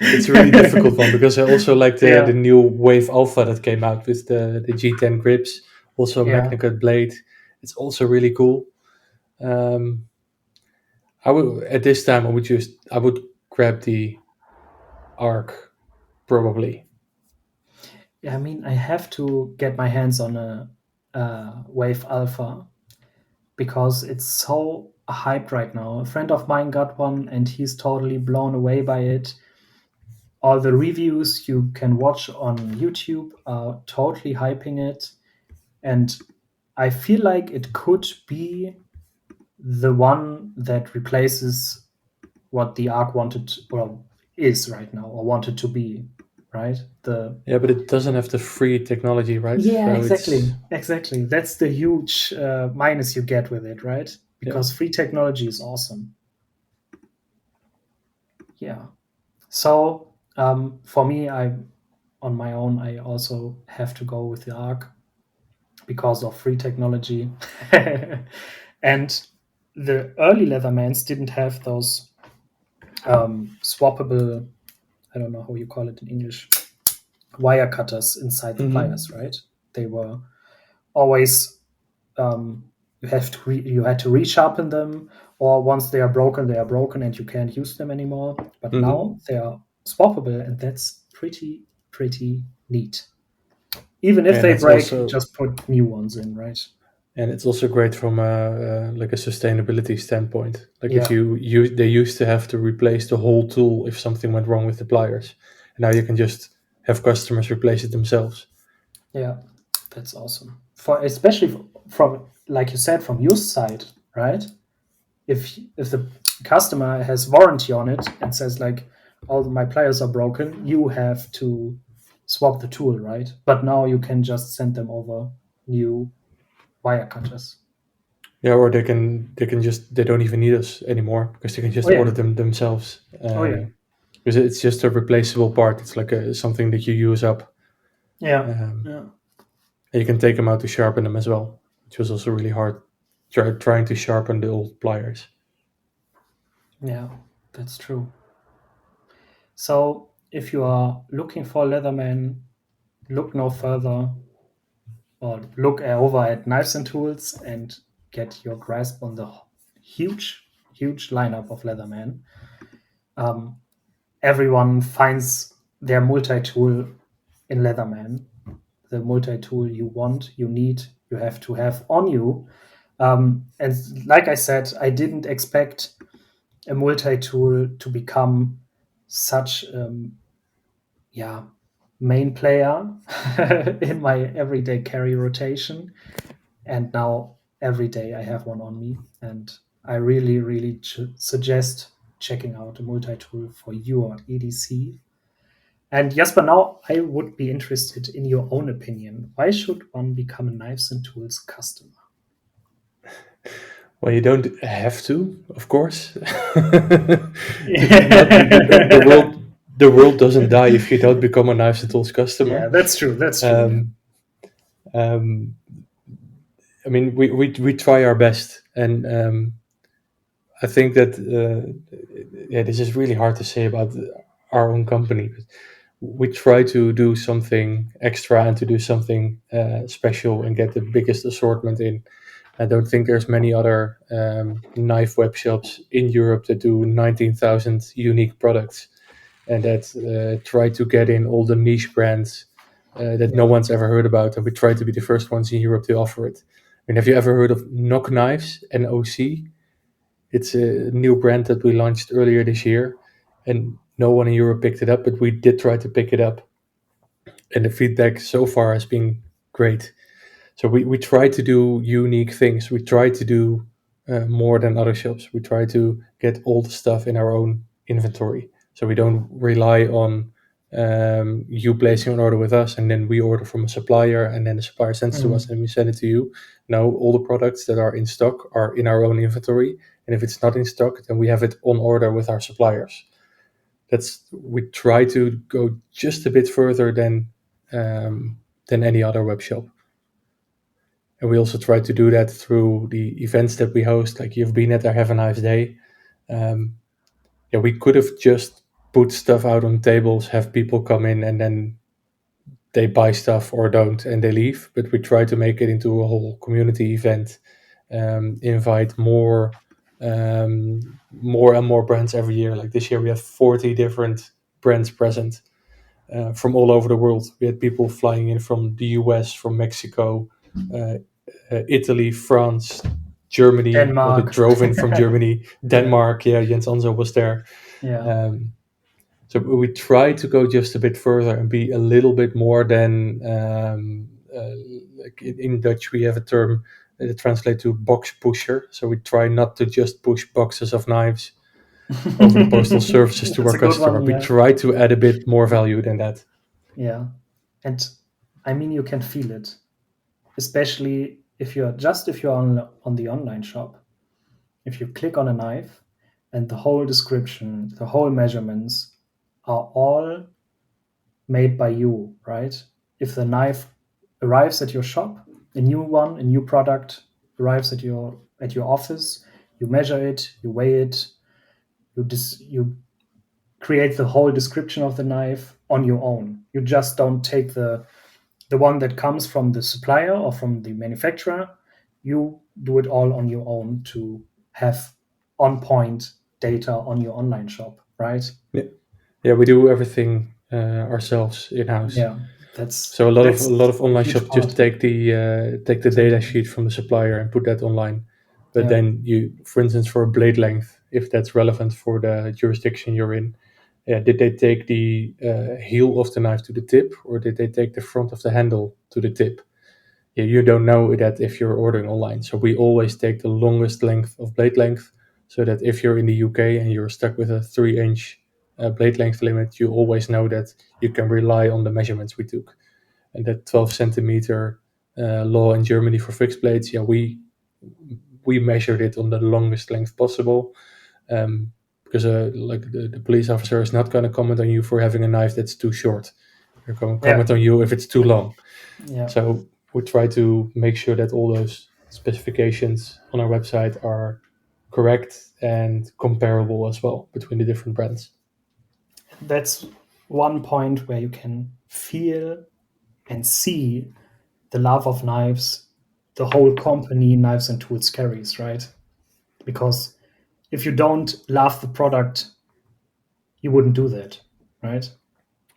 It's a really difficult one because I also like the Yeah, new Wave Alpha that came out with the G10 grips, also a yeah. MagnaCut blade. It's also really cool. Um, I would at this time I would grab the arc probably. Yeah, I have to get my hands on a Wave Alpha because it's so hyped right now. A friend of mine got one and he's totally blown away by it. All the reviews you can watch on YouTube are totally hyping it. And I feel like it could be the one that replaces what the Arc wanted, or is right now, or wanted to be, right? The Yeah, but it doesn't have the free technology, right? Yeah, So it's exactly. That's the huge minus you get with it, right? yeah. Because free technology is awesome. Yeah. So for me, I on my own, I also have to go with the Arc because of free technology. And the early Leathermans didn't have those swappable, I don't know how you call it in English, wire cutters inside the Mhm. pliers, right? They were always you had to resharpen them, or once they are broken and you can't use them anymore. But now Mhm. they are swappable, and that's pretty neat. Even if And they it's break, also just put new ones in, right? great from a like a sustainability standpoint. Like if Yeah, you use, they used to have to replace the whole tool if something went wrong with the pliers, and now you can just have customers replace it themselves. Yeah, that's awesome. For especially from, like you said, from your side, right? If the customer has warranty on it and says like all my pliers are broken, you have to swap the tool, right? But now you can just send them over new wire cutters. Yeah, or they don't even need us anymore because they can Oh just yeah. order them themselves. Oh yeah. Because it's just a replaceable part. It's like something that you use up. Yeah. Um, Yeah. and you can take them out to sharpen them as well, which was also really hard. Trying to sharpen the old pliers. Yeah. That's true. So if you are looking for Leatherman, look no further, or look over at Knives and Tools and get your grasp on the huge, huge lineup of Leatherman. Um, Everyone finds their multi-tool in Leatherman. The multi-tool you want, you need, you have to have on you. And like I said, I didn't expect a multi-tool to become such yeah, main player in my everyday carry rotation. And now every day I have one on me, and I really, really suggest checking out a multi-tool for your EDC. And Jasper, now I would be interested in your own opinion. Why should one become a Knives and Tools customer? Well, you don't have to, of course. Not the world doesn't die if you don't become a Knives and Tools Yeah, customer. that's true. That's true. Yeah. Um, um, I mean, we try our best, and I think that yeah, this is really hard to say about our own company. But we try to do something extra and to do something special and get the biggest assortment in. I don't think there's many other knife web shops in Europe that do 19,000 unique products and that try to get in all the niche brands that no Yeah. one's ever heard about. And we try to be the first ones in Europe to offer it. I mean, have you ever heard of Knock Knives, NOC? It's a new brand that we launched earlier this year, and no one in Europe picked it up, but we did try to pick it up, and the feedback so far has been great. So we try to do unique things. We try to do more than other shops. We try to get all the stuff in our own inventory. So we don't rely on you placing an order with us and then we order from a supplier and then the supplier sends to us Mm. and we send it to you. No, all the products that are in stock are in our own inventory. And if it's not in stock, then we have it on order with our suppliers. That's we try to go just a bit further than any other web shop. And we also try to do that through the events that we host. Like you've been at our Have a Nice Day. Um, yeah, we could have just put stuff out on tables, have people come in, and then they buy stuff or don't, and they leave. But we try to make it into a whole community event. Invite more and more brands every year. Like this year, we have 40 different brands present from all over the world. We had people flying in from the US, from Mexico, uh, Italy, France, Germany. Well, they Denmark. drove in from Germany, Yeah. Denmark. Yeah, Jens Anzo was there. Yeah. Um, so we try to go just a bit further and be a little bit more than, like in Dutch, we have a term that translates to box pusher. So we try not to just push boxes of knives over the postal services to That's our a good customer. one. We Yeah. try to add a bit more value than that. Yeah. And I mean, you can feel it, especially if you're on the online shop. If you click on a knife and the whole description, the whole measurements are all made by you, right? If the knife arrives at your shop, a new one, a new product arrives at your office, you measure it, you weigh it, you create the whole description of the knife on your own. You just don't take the one that comes from the supplier or from the manufacturer. You do it all on your own to have on point data on your online shop, right? Yeah, yeah, we do everything ourselves in house. Yeah, So a that's lot of a online huge shops just part. take the data Exactly. sheet from the supplier and put that online. But Yeah. then you, for instance, for a blade length, if that's relevant for the jurisdiction you're in, did they take the heel of the knife to the tip, or did they take the front of the handle to the tip? Yeah, you don't know that if you're ordering online. So we always take the longest length of blade length, so that if you're in the UK and you're stuck with a 3-inch blade length limit, you always know that you can rely on the measurements we took. And that 12 centimeter law in Germany for fixed blades, yeah, we measured it on the longest length possible, because like the police officer is not going to comment on you for having a knife that's too short. They're going to Yeah, comment on you if it's too long. yeah. So we try to make sure that all those specifications on our website are correct and comparable as well between the different brands. That's one point where you can feel and see the love of knives the whole company Knives and Tools carries, right? Because if you don't love the product, you wouldn't do that, right?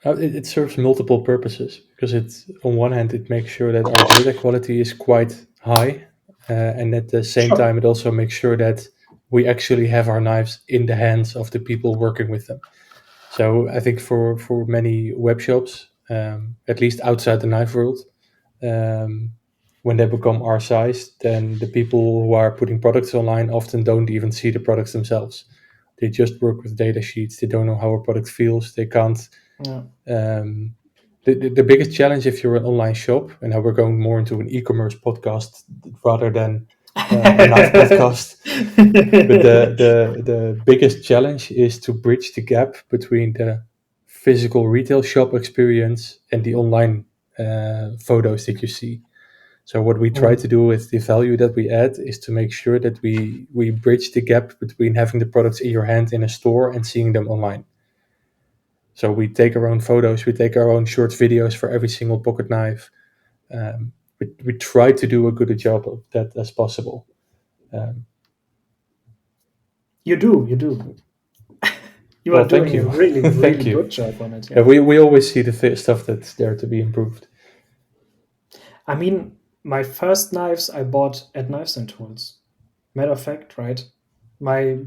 It serves multiple purposes, because it's, on one hand, it makes sure that our data quality is quite high, and at the same Sure. time it also makes sure that we actually have our knives in the hands of the people working with them. So I think for many web shops, at least outside the knife world, um, when they become our size, then the people who are putting products online often don't even see the products themselves. They just work with data sheets. They don't know how a product feels. They can't. Yeah. Um, the biggest challenge if you're an online shop, and now we're going more into an e-commerce podcast rather than a knife podcast, but the biggest challenge is to bridge the gap between the physical retail shop experience and the online photos that you see. So what we try to Mm. do with the value that we add is to make sure that we bridge the gap between having the products in your hand in a store and seeing them online. So we take our own photos, we take our own short videos for every single pocket knife. We try to do a good job of that as possible. Um, You do. You are well, thank doing a you, really, thank really you. good job on it. Yeah, Yeah. we always see the stuff that's there to be improved. I mean, my first knives I bought at Knives and Tools. Matter of fact, right? My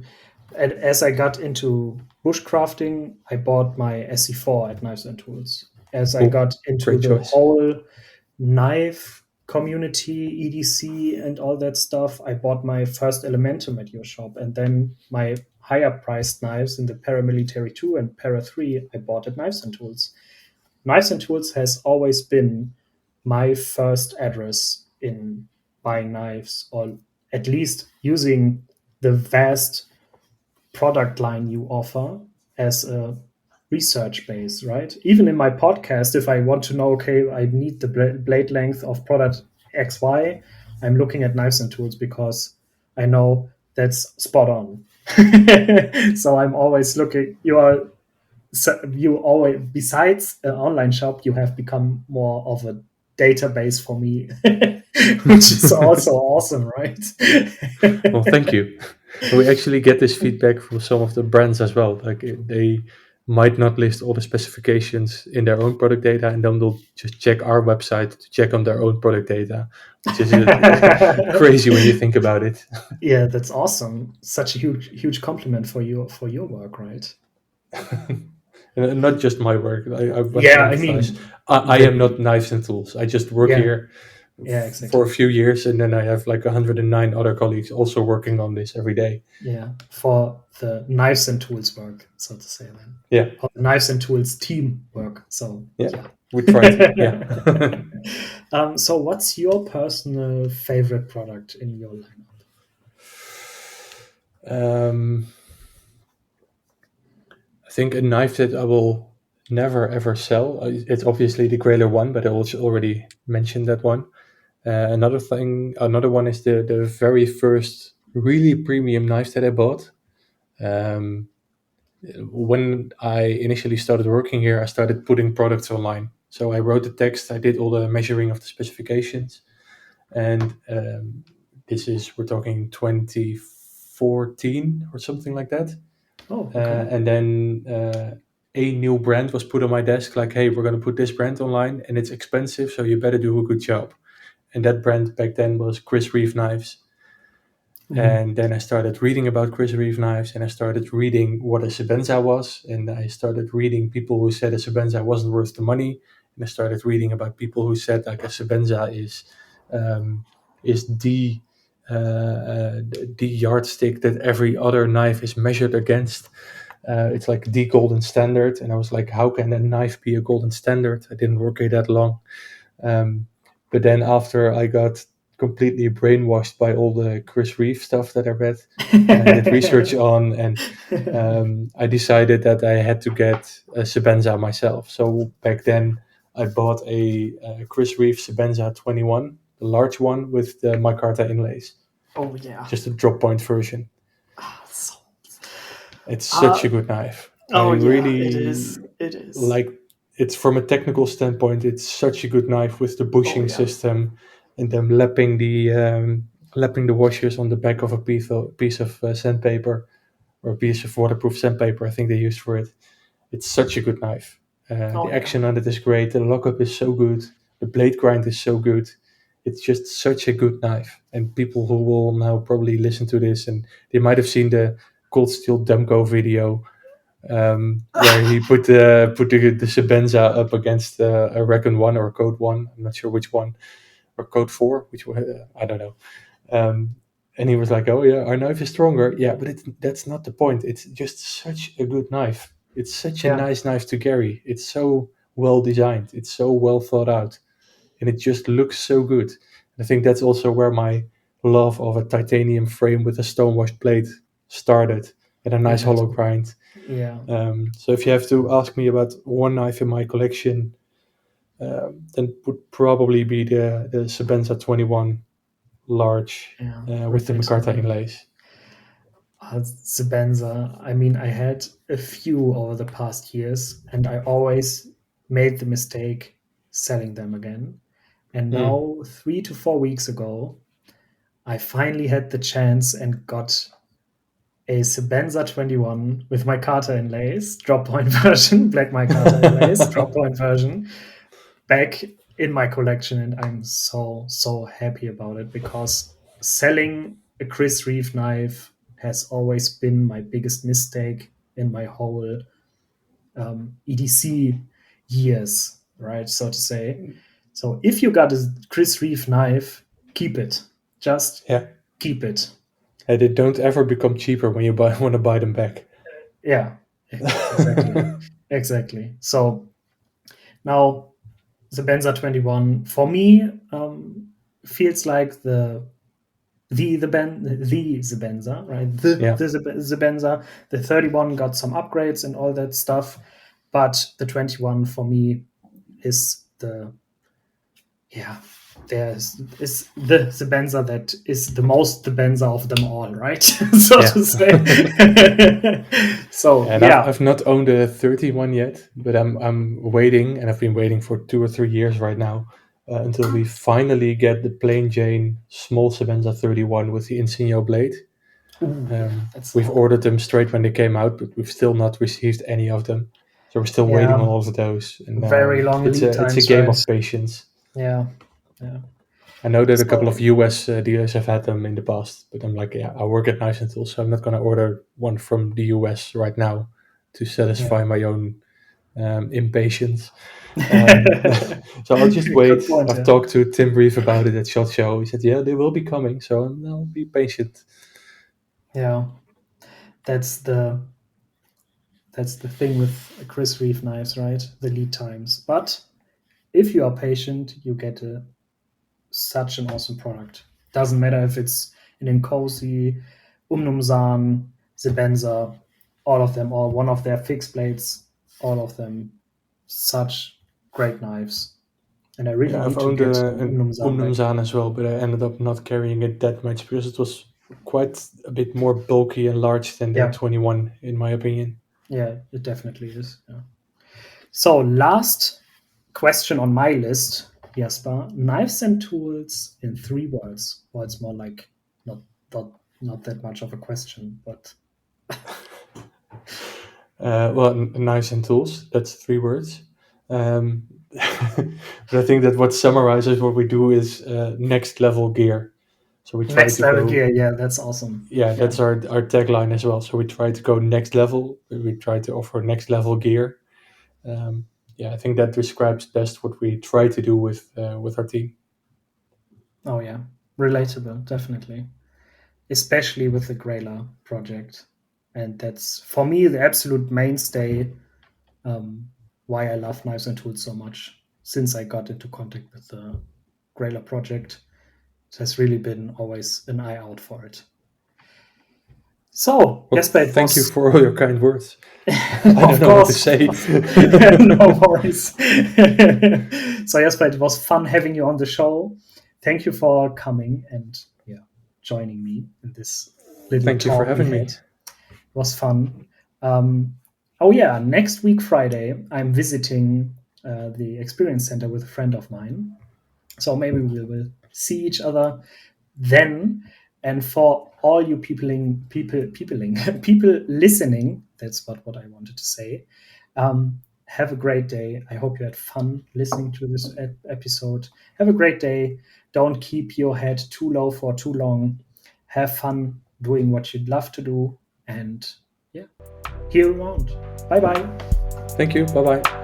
as I got into bushcrafting, I bought my SE4 at Knives and Tools. As I Cool, got into great the choice. whole knife community, EDC, and all that stuff, I bought my first Elementum at your shop, and then my higher priced knives in the Paramilitary 2 and Para 3 I bought at Knives and Tools. Knives and Tools has always been my first address in buying knives, or at least using the vast product line you offer as a research base, right? Even in my podcast, if I want to know, okay, I need the blade length of product XY, I'm looking at Knives and Tools because I know that's spot on. So I'm always looking. You always, besides an online shop, you have become more of a database for me, which is also awesome, right? Well, thank you. We actually get this feedback from some of the brands as well. Like they might not list all the specifications in their own product data, and then they'll just check our website to check on their own product data, which is crazy when you think about it. Yeah, that's awesome. Such a huge compliment for your work, right? And not just my work. I want to Yeah, I emphasize, mean, I am the not Knives and Tools. I just work yeah, here yeah, for a exactly. few years, and then I have like 109 other colleagues also working on this every day. Yeah, for the Knives and Tools work, so to say, then, Yeah, or the Knives and Tools team work. So yeah, yeah. we try to. Yeah. So, what's your personal favorite product in your lineup? um, I think a knife that I will never ever sell. It's obviously the Grailer one, but I also already mentioned that one. Another one is the very first really premium knife that I bought. Um, when I initially started working here, I started putting products online. So I wrote the text, I did all the measuring of the specifications, and we're talking 2014 or something like that. Oh, okay. And then a new brand was put on my desk, like, hey, we're going to put this brand online and it's expensive, so you better do a good job. And that brand back then was Chris Reeve Knives. Mhm. And then I started reading about Chris Reeve knives, and I started reading what a Sebenza was, and I started reading people who said a Sebenza wasn't worth the money, and I started reading about people who said like a Sebenza is the yardstick that every other knife is measured against. It's like the golden standard, and I was like, how can a knife be a golden standard? I didn't work here that long. Um, but then after I got completely brainwashed by all the Chris Reeve stuff that I read and I did research on, and I decided that I had to get a Sebenza myself. So back then I bought a Chris Reeve Sebenza 21, the large one with the micarta inlays, Oh yeah. just a drop point version. Ah, so, It's such a uh, good knife. I oh yeah, it really is. It is. like it's from a technical standpoint. It's such a good knife with the Oh bushing yeah. system and them lapping the washers on the back of a piece of sandpaper or a piece of waterproof sandpaper. I think they used for it. It's such a good knife. The Oh yeah. action on it is great. The lockup is so good. The blade grind is so good. It's just such a good knife. And people who will now probably listen to this and they might have seen the Cold Steel Demko video where he put the Sebenza up against a Recon 1 or Code 1. I'm not sure which one, or Code 4, which one, I don't know. Um, and he was like, "Oh yeah, our knife is stronger." Yeah, but that's not the point. It's just such a good knife. It's such a Yeah. nice knife to carry. It's so well designed. It's so well thought out, and it just looks so good. And I think that's also where my love of a titanium frame with a stonewashed blade started, and a nice hollow Exactly. grind. Yeah. So if you have to ask me about one knife in my collection, then would probably be the Sebenza 21 large Yeah. with the Right. micarta inlays. Sebenza. I mean, I had a few over the past years, and I always made the mistake selling them again. And Mm. now, 3 to 4 weeks ago, I finally had the chance and got a Sebenza 21 with my Carter inlays, drop point version, black my Carter inlays, drop point version, back in my collection. And I'm so happy about it because selling a Chris Reeve knife has always been my biggest mistake in my whole EDC years, right? So to say. So if you got a Chris Reeve knife, keep it. Just Yeah, keep it. and they don't ever become cheaper when you want to buy them back. Yeah, exactly. Exactly. So now the Benza 21 for me feels like the Benza, right? Yeah, The Benza. The 31 got some upgrades and all that stuff, but the 21 for me is the yeah, there's is the Benza that is the most the Benza of them all, right? So yeah. to say. So And I've yeah. I've not owned a 31 yet, but I'm waiting, and I've been waiting for 2 or 3 years right now until we finally get the plain Jane small Sebenza 31 with the Insignia blade. Ooh, yeah, that's We've awesome. ordered them straight when they came out, but we've still not received any of them. So we're still waiting on Yeah, all of those, and very long it's lead a times, game right? of patience. Yeah, yeah. I know that a couple of So US dealers have had them in the past, but I'm like, yeah, I work at Knives Tools, so I'm not going to order one from the US right now to yeah. satisfy my own impatience. Um, so I'll just Good wait. point. I've Yeah, talked to Tim Reeve about it at SHOT Show. He said, yeah, they will be coming, so I'll be patient. yeah. That's the that's the thing with Chris Reeve knives, right? The lead times. But if you are patient, you get such an awesome product. Doesn't matter if it's an Nkosi, Umnumzan, Sebenza, all of them, or one of their fixed blades, all of them, such great knives. And I really Yeah, I've need to owned get an an Umnumzan back. Umnumzan as well, but I ended up not carrying it that much because it was quite a bit more bulky and large than the Yeah, 21, in my opinion. yeah, it definitely is. Yeah. So, last question on my list, Jasper: knives and tools in 3 words. Well, it's more like not not not that much of a question, but Well, knives and tools, that's 3 words. Um, but I think that what summarizes what we do is next level gear. So we try Next to level go. gear. Yeah, that's awesome. Yeah, that's our tagline as well. So we try to go next level. We try to offer next level gear. Yeah, I think that describes best what we try to do with our team. Oh yeah, relatable, definitely, especially with the Grailer project, and that's for me the absolute mainstay. Why I love Knives and Tools so much since I got into contact with the Grailer project. It has really been always an eye out for it. So, Well, Jesper, it thank you was for all your kind words. I don't of know what to course, of say. course. No worries. So, Jesper, it was fun having you on the show. Thank you for coming and joining me in this little Thank you for talk we having had. me. It was fun. Oh yeah, next week Friday, I'm visiting the Experience Center with a friend of mine. So maybe we will see each other then. And for all you people listening, that's what I wanted to say. Have a great day. I hope you had fun listening to this episode. Have a great day. Don't keep your head too low for too long. Have fun doing what you'd love to do. And yeah, hear you around. Bye bye. Thank you. Bye bye.